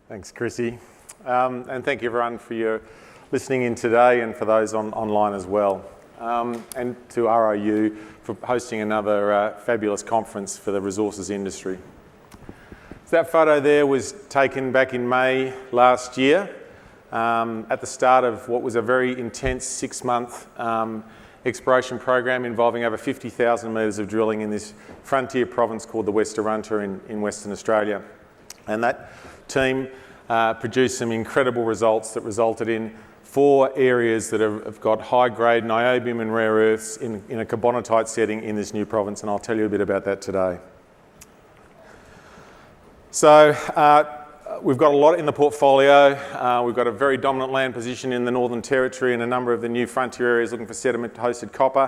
Thanks, Chrissy. And thank you everyone for your listening in today and for those online as well. And to RIU for hosting another fabulous conference for the resources industry. So that photo there was taken back in May last year at the start of what was a very intense 6-month exploration program involving over 50,000 metres of drilling in this frontier province called the West Arunta in Western Australia. And that team produced some incredible results that resulted in 4 areas that have got high-grade niobium and rare earths in a carbonatite setting in this new province, and I'll tell you a bit about that today. So we've got a lot in the portfolio. We've got a very dominant land position in the Northern Territory and a number of the new frontier areas looking for sediment-hosted copper,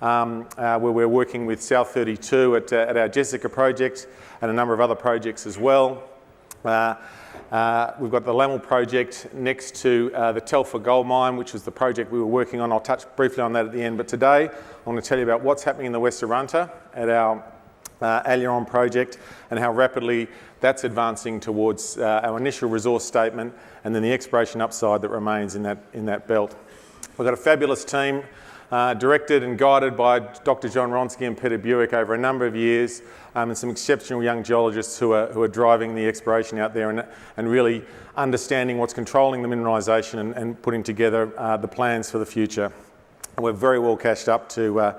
where we're working with South 32 at our Jessica project and a number of other projects as well. We've got the Lamel project next to the Telfer gold mine, which was the project we were working on. I'll touch briefly on that at the end, but today I want to tell you about what's happening in the West Arunta at our Aileron project and how rapidly that's advancing towards our initial resource statement and then the exploration upside that remains in that belt. We've got a fabulous team directed and guided by Dr. John Ronsky and Peter Buick over a number of years, and some exceptional young geologists who are driving the exploration out there and really understanding what's controlling the mineralisation and putting together the plans for the future. We're very well cashed up to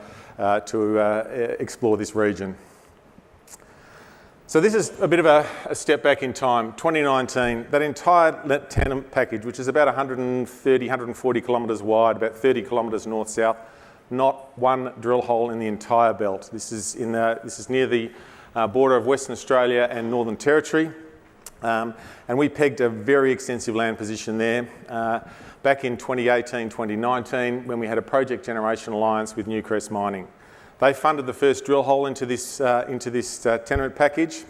explore this region. So this is a bit of a step back in time. 2019, that entire tenement package, which is about 130, 140 kilometres wide, about 30 kilometres north-south, not one drill hole in the entire belt. This is near the border of Western Australia and Northern Territory. And we pegged a very extensive land position there back in 2018, 2019, when we had a project generation alliance with Newcrest Mining. They funded the first drill hole into this tenement package,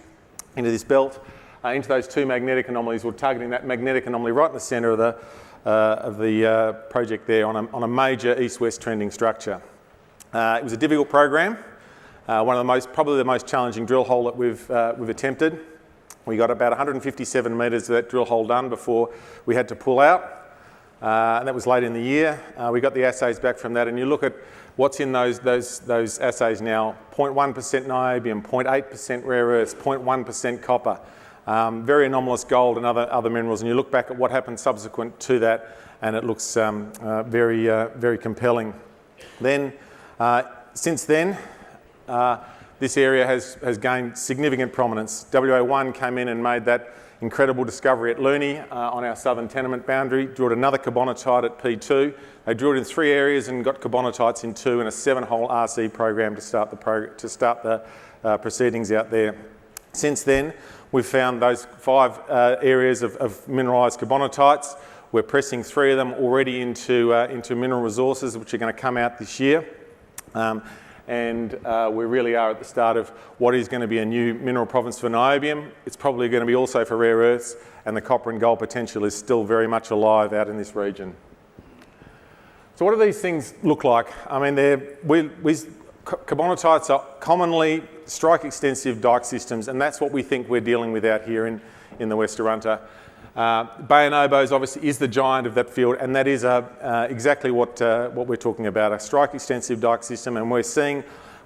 into this belt, into those 2 magnetic anomalies. We're targeting that magnetic anomaly right in the centre of the project there on a major east-west trending structure. It was a difficult program, probably the most challenging drill hole that we've attempted. We got about 157 metres of that drill hole done before we had to pull out, and that was late in the year. We got the assays back from that, and you look at what's in those assays now: 0.1% niobium, 0.8% rare earths, 0.1% copper, very anomalous gold and other minerals. And you look back at what happened subsequent to that, and it looks very compelling. Then, since then, this area has gained significant prominence. WA1 came in and made that incredible discovery at Looney on our southern tenement boundary, drilled another carbonatite at P2. They drilled in 3 areas and got carbonatites in 2 and a 7-hole RC program to start the proceedings out there. Since then, we've found those 5 areas of mineralised carbonatites. We're pressing 3 of them already into mineral resources, which are going to come out this year. And we really are at the start of what is going to be a new mineral province for niobium. It's probably going to be also for rare earths, and the copper and gold potential is still very much alive out in this region. So what do these things look like? I mean, carbonatites are commonly strike-extensive dike systems, and that's what we think we're dealing with out here in the West Arunta. Bayonobos obviously is the giant of that field, and that is exactly what we're talking about, a strike-extensive dike system. And we're seeing,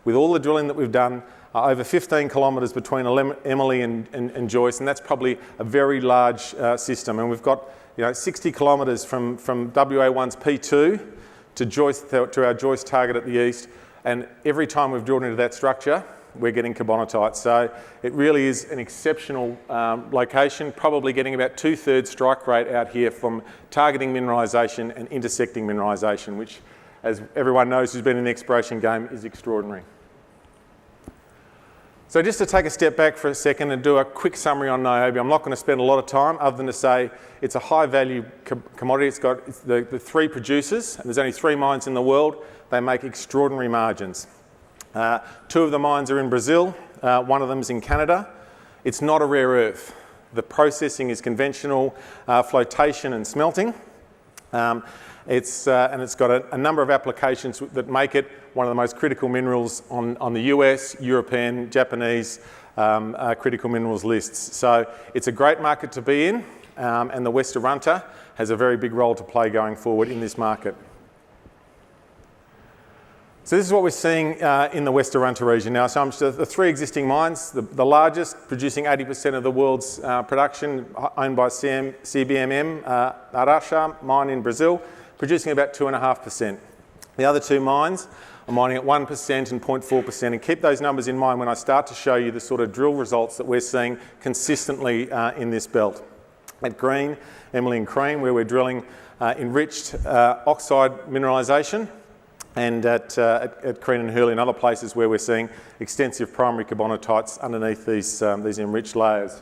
with all the drilling that we've done, over 15 kilometres between Emily and Joyce, and that's probably a very large system. And we've got 60 kilometres from WA1's P2 to Joyce, to our Joyce target at the east, and every time we've drilled into that structure, we're getting carbonatite. So it really is an exceptional location, probably getting about 2/3 strike rate out here from targeting mineralisation and intersecting mineralisation, which, as everyone knows who's been in the exploration game, is extraordinary. So just to take a step back for a second and do a quick summary on niobium. I'm not going to spend a lot of time other than to say it's a high-value commodity. It's got the 3 producers, and there's only 3 mines in the world. They make extraordinary margins. 2 of the mines are in Brazil, 1 of them is in Canada. It's not a rare earth. The processing is conventional flotation and smelting. And it's got a number of applications that make it one of the most critical minerals on the US, European, Japanese critical minerals lists. So it's a great market to be in, and the West Arunta has a very big role to play going forward in this market. So this is what we're seeing in the West Arunta region now. So the three existing mines, the largest, producing 80% of the world's production, owned by CBMM, Arauca mine in Brazil, producing about 2.5%. The other two mines are mining at 1% and 0.4%, and keep those numbers in mind when I start to show you the sort of drill results that we're seeing consistently in this belt. At Green, Emily and Crean, where we're drilling enriched oxide mineralisation, and at Crean and Hurley and other places where we're seeing extensive primary carbonatites underneath these enriched layers.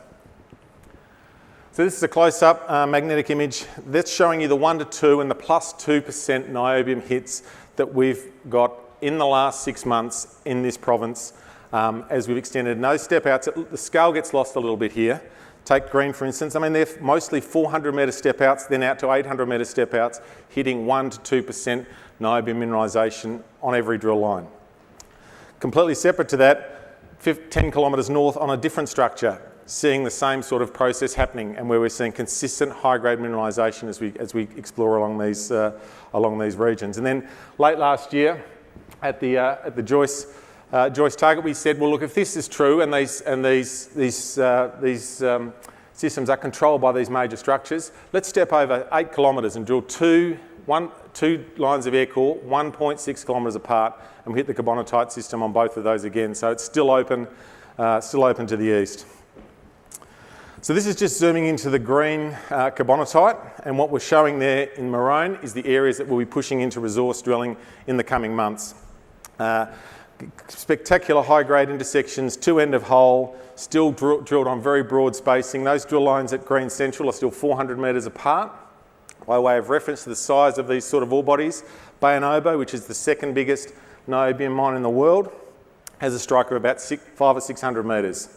So this is a close-up magnetic image. That's showing you the 1 to 2 and the plus 2% niobium hits that we've got in the last 6 months in this province as we've extended. And those step outs, the scale gets lost a little bit here. Take Green, for instance. I mean, they're mostly 400 metre step outs, then out to 800 metre step outs, hitting 1 to 2% niobium mineralisation on every drill line. Completely separate to that, 10 kilometres north on a different structure, seeing the same sort of process happening, and where we're seeing consistent high-grade mineralisation as we explore along these regions. And then late last year, at the Joyce target, we said, well, look, if this is true and these systems are controlled by these major structures, let's step over 8 kilometres and drill two lines of air core, 1.6 kilometres apart, and we hit the carbonatite system on both of those again. So it's still open to the east. So this is just zooming into the green carbonatite, and what we're showing there in maroon is the areas that we'll be pushing into resource drilling in the coming months. Spectacular high-grade intersections, 2 end of hole, still drilled on very broad spacing. Those drill lines at Green Central are still 400 metres apart. By way of reference to the size of these sort of ore bodies, Bayanobo, which is the second biggest niobium mine in the world, has a strike of about 500 or 600 metres.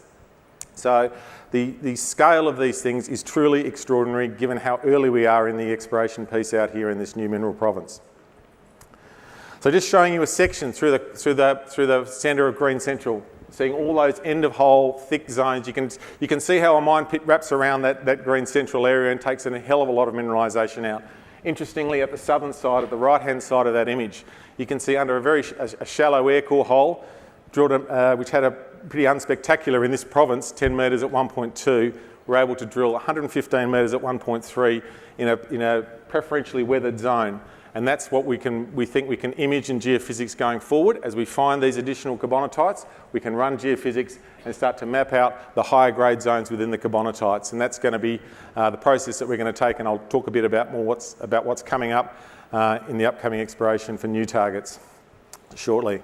So the scale of these things is truly extraordinary given how early we are in the exploration piece out here in this new mineral province. So just showing you a section through the centre of Green Central, seeing all those end of hole thick zones. You can see how a mine pit wraps around that Green Central area and takes a hell of a lot of mineralisation out. Interestingly, at the southern side, at the right-hand side of that image, you can see under a shallow air core hole, drilled which had a pretty unspectacular in this province, 10 metres at 1.2. We're able to drill 115 metres at 1.3 in a preferentially weathered zone. And that's what we think we can image in geophysics going forward. As we find these additional carbonatites, we can run geophysics and start to map out the higher grade zones within the carbonatites. And that's going to be the process that we're going to take, and I'll talk a bit about what's coming up in the upcoming exploration for new targets shortly.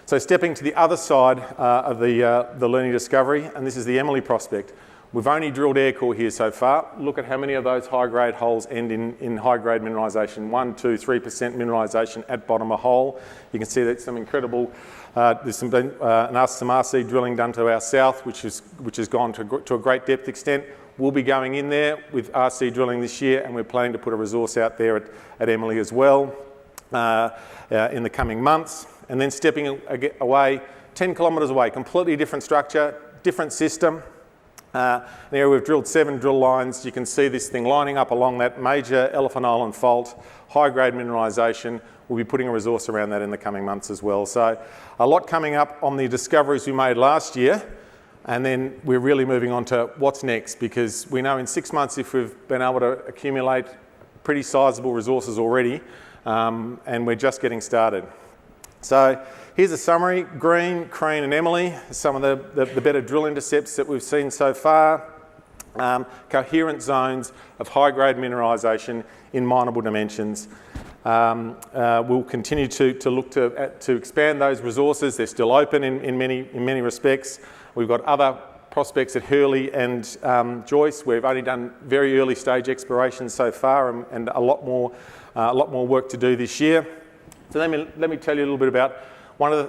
So stepping to the other side of the Luni discovery, and this is the Emily prospect. We've only drilled air core here so far. Look at how many of those high-grade holes end in high-grade mineralisation. 1, 2, 3% mineralisation at bottom of hole. You can see that some incredible, there's some RC drilling done to our south, which has gone to a great depth extent. We'll be going in there with RC drilling this year, and we're planning to put a resource out there at Emily as well in the coming months. And then stepping away, 10 kilometres away, completely different structure, different system. Now we've drilled 7 drill lines. You can see this thing lining up along that major Elephant Island fault, high-grade mineralisation. We'll be putting a resource around that in the coming months as well. So a lot coming up on the discoveries we made last year, and then we're really moving on to what's next, because we know in 6 months if we've been able to accumulate pretty sizable resources already, and we're just getting started. So here's a summary. Green, Crean and Emily, some of the better drill intercepts that we've seen so far. Coherent zones of high-grade mineralisation in mineable dimensions. We'll continue to look to expand those resources. They're still open in many respects. We've got other prospects at Hurley and Joyce. We've only done very early stage exploration so far, and a lot more work to do this year. So let me tell you a little bit about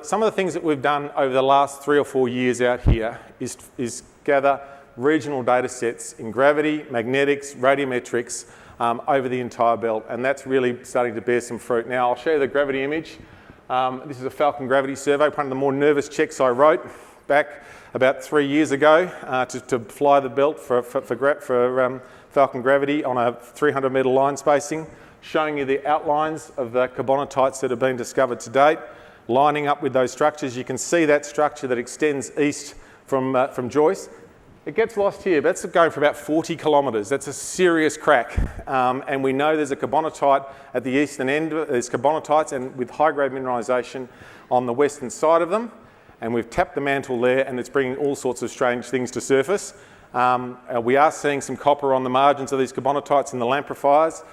some of the things that we've done over the last 3 or 4 years out here is gather regional data sets in gravity, magnetics, radiometrics over the entire belt, and that's really starting to bear some fruit. Now I'll show you the gravity image. This is a Falcon gravity survey, one of the more nervous checks I wrote back about 3 years ago to fly the belt for Falcon Gravity on a 300 metre line spacing, showing you the outlines of the carbonatites that have been discovered to date, lining up with those structures. You can see that structure that extends east from Joyce. It gets lost here, but that's going for about 40 kilometres. That's a serious crack. And we know there's a carbonatite at the eastern end. There's carbonatites and with high-grade mineralisation on the western side of them. And we've tapped the mantle there, and it's bringing all sorts of strange things to surface. We are seeing some copper on the margins of these carbonatites in the lamprifiers.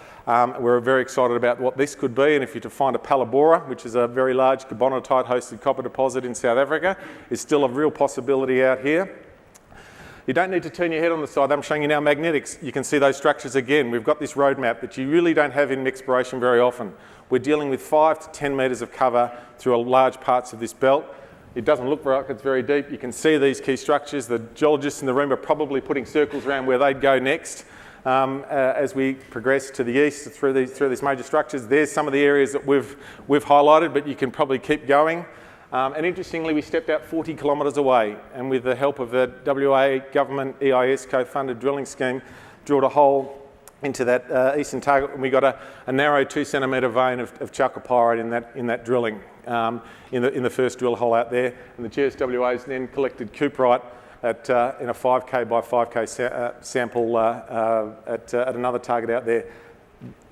We're very excited about what this could be, and if you're to find a Palabora, which is a very large carbonatite-hosted copper deposit in South Africa, is still a real possibility out here. You don't need to turn your head on the side. I'm showing you now magnetics. You can see those structures again. We've got this roadmap that you really don't have in exploration very often. We're dealing with 5 to 10 metres of cover through large parts of this belt. It doesn't look like it's very deep. You can see these key structures. The geologists in the room are probably putting circles around where they'd go next as we progress to the east through these major structures. There's some of the areas that we've highlighted, but you can probably keep going. And interestingly, we stepped out 40 kilometres away, and with the help of the WA government EIS co-funded drilling scheme, drilled a hole into that eastern target, and we got a narrow 2 centimetre vein of chalcopyrite in that drilling in the first drill hole out there. And the GSWA's then collected cuprite in a 5K by 5K sample at another target out there.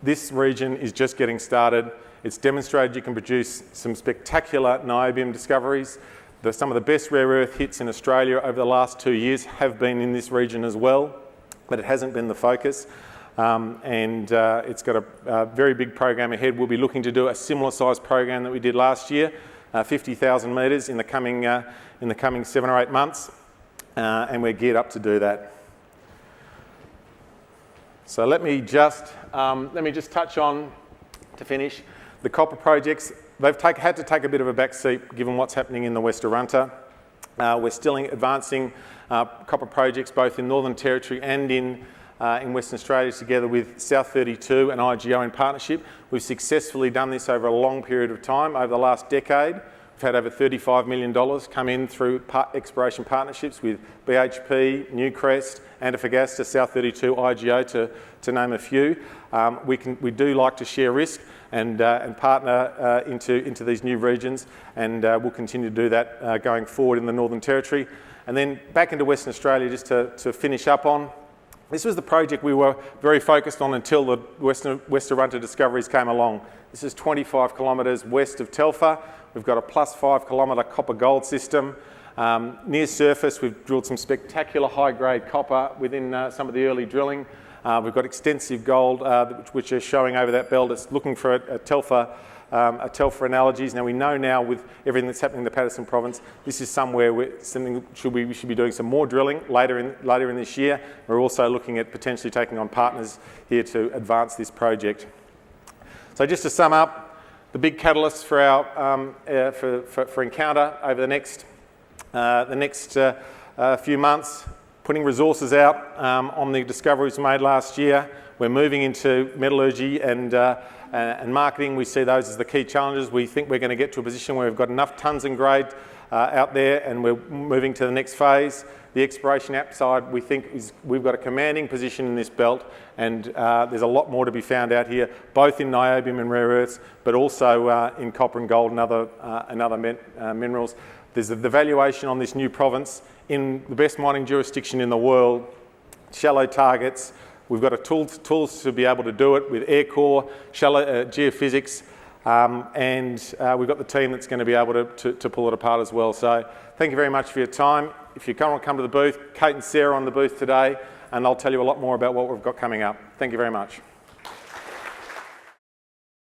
This region is just getting started. It's demonstrated you can produce some spectacular niobium discoveries. Some of the best rare earth hits in Australia over the last 2 years have been in this region as well, but it hasn't been the focus. It's got a very big program ahead. We'll be looking to do a similar size program that we did last year, 50,000 metres in the coming 7 or 8 months, and we're geared up to do that. So let me just touch on, to finish, the copper projects. They've had to take a bit of a back seat given what's happening in the West Arunta. We're still advancing copper projects both in Northern Territory and in Western Australia together with South 32 and IGO in partnership. We've successfully done this over a long period of time. Over the last decade, we've had over $35 million come in through exploration partnerships with BHP, Newcrest, Antofagasta, South 32, IGO, to name a few. We do like to share risk and partner into these new regions, and we'll continue to do that going forward in the Northern Territory. And then back into Western Australia, just to finish up on. This was the project we were very focused on until the West Arunta discoveries came along. This is 25 kilometres west of Telfer. We've got a plus 5 kilometre copper gold system. Near surface, we've drilled some spectacular high-grade copper within some of the early drilling. We've got extensive gold, which is showing over that belt. It's looking for a Telfer analogies. Now we know now with everything that's happening in the Paterson province, this is somewhere we should be doing some more drilling later in this year. We're also looking at potentially taking on partners here to advance this project. So just to sum up, the big catalysts for our for Encounter over the next few months, putting resources out on the discoveries made last year. We're moving into metallurgy and marketing. We see those as the key challenges. We think we're going to get to a position where we've got enough tonnes and grade out there, and we're moving to the next phase. The exploration upside, we think, we've got a commanding position in this belt, and there's a lot more to be found out here, both in niobium and rare earths, but also in copper and gold and other minerals. There's the valuation on this new province in the best mining jurisdiction in the world, shallow targets. We've got tools to be able to do it with air core, shallow geophysics, and we've got the team that's going to be able to pull it apart as well. So thank you very much for your time. If you can't come to the booth, Kate and Sarah on the booth today, and I'll tell you a lot more about what we've got coming up. Thank you very much.